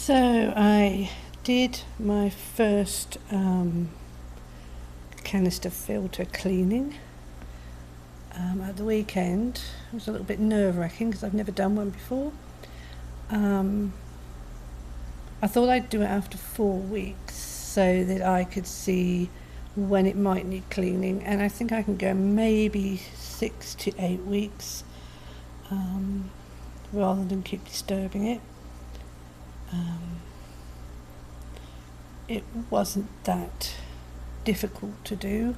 So I did my first canister filter cleaning at the weekend. It was a little bit nerve-wracking because I've never done one before. I thought I'd do it after 4 weeks so that I could see when it might need cleaning, and I think I can go maybe 6 to 8 weeks rather than keep disturbing it. It wasn't that difficult to do,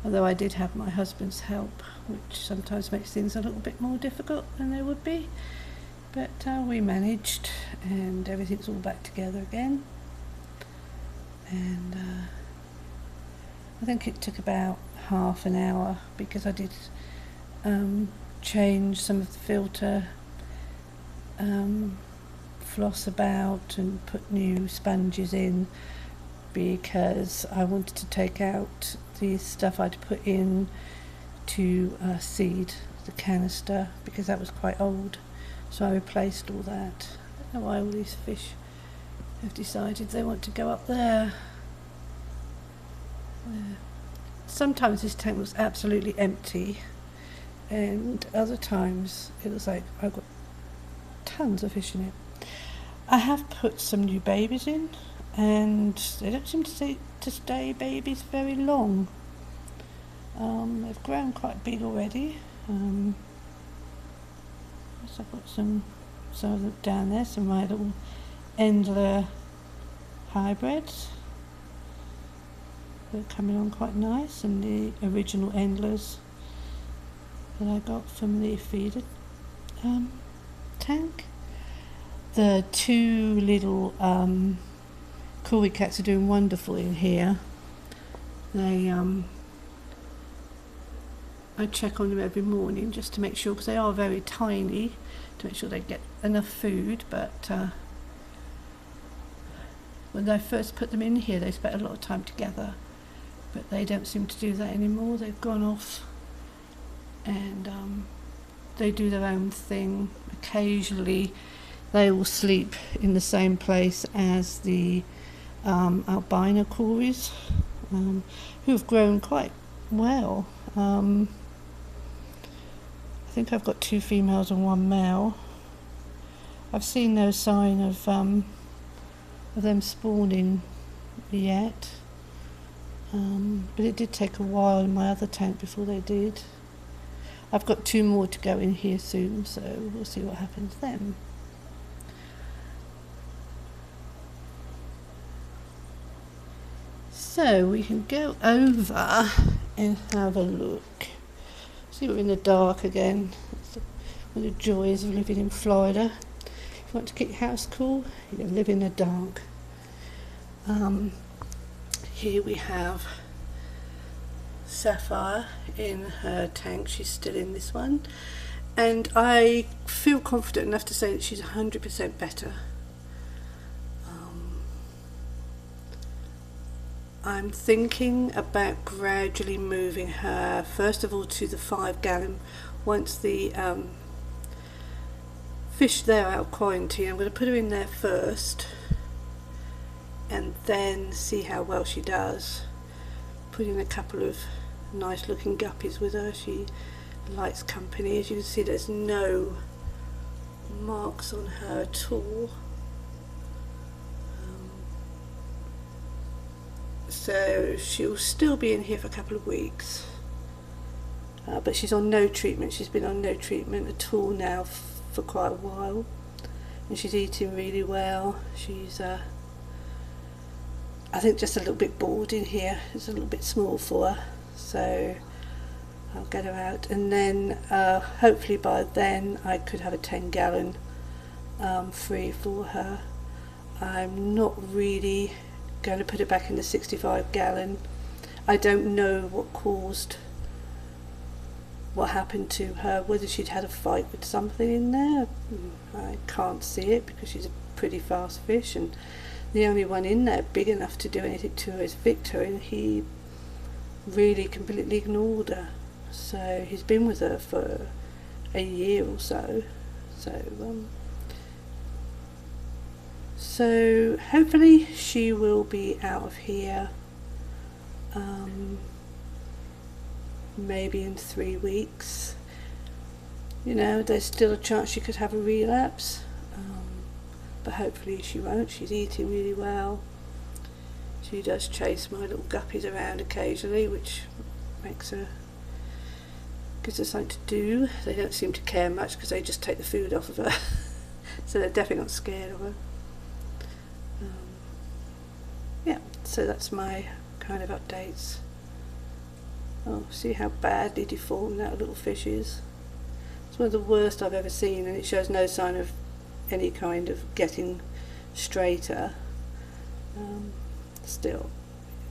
although I did have my husband's help, which sometimes makes things a little bit more difficult than they would be, but we managed and everything's all back together again. And I think it took about half an hour because I did change some of the filter floss about and put new sponges in because I wanted to take out the stuff I'd put in to seed the canister because that was quite old, so I replaced all that. I don't know why all these fish have decided they want to go up there. Sometimes this tank was absolutely empty and other times it was like I've got tons of fish in it. I have put some new babies in and they don't seem to stay babies very long. They've grown quite big already. So I've got some of them down there, some of my little Endler hybrids. They're coming on quite nice, and the original Endlers that I got from the feeder tank. The two little Cory cats are doing wonderful in here. They I check on them every morning just to make sure, because they are very tiny, to make sure they get enough food, but when I first put them in here they spent a lot of time together, but they don't seem to do that anymore. They've gone off and they do their own thing. Occasionally they will sleep in the same place as the albino Corys, who have grown quite well. I think I've got 2 females and 1 male. I've seen no sign of them spawning yet, but it did take a while in my other tank before they did. I've got 2 more to go in here soon, so we'll see what happens then. So we can go over and have a look. See, we're in the dark again. That's one of the joys of living in Florida. If you want to keep your house cool, you can live in the dark. Here we have Sapphire in her tank. She's still in this one, and I feel confident enough to say that she's 100% better. I'm thinking about gradually moving her first of all to the 5 gallon. Once the fish there are out of quarantine, I'm going to put her in there first and then see how well she does. Put in a couple of nice looking guppies with her. She likes company. As you can see, there's no marks on her at all. So she'll still be in here for a couple of weeks, but she's on no treatment. She's been on no treatment at all now for quite a while, and she's eating really well. She's I think just a little bit bored in here. It's a little bit small for her, so I'll get her out, and then hopefully by then I could have a 10 gallon free for her. I'm not really going to put it back in the 65 gallon. I don't know what happened to her, whether she'd had a fight with something in there. I can't see it because she's a pretty fast fish, and the only one in there big enough to do anything to her is Victor, and he really completely ignored her. So he's been with her for a year or so. So So hopefully she will be out of here maybe in 3 weeks. You know, there's still a chance she could have a relapse, but hopefully she won't. She's eating really well. She does chase my little guppies around occasionally, which makes her, gives her something to do. They don't seem to care much because they just take the food off of her. So they're definitely not scared of her. Yeah, so that's my kind of updates. Oh, see how badly deformed that little fish is. It's one of the worst I've ever seen, and it shows no sign of any kind of getting straighter. Still,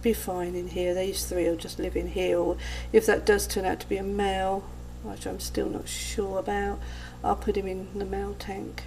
be fine in here. These three will just live in here, or if that does turn out to be a male, which I'm still not sure about, I'll put him in the male tank.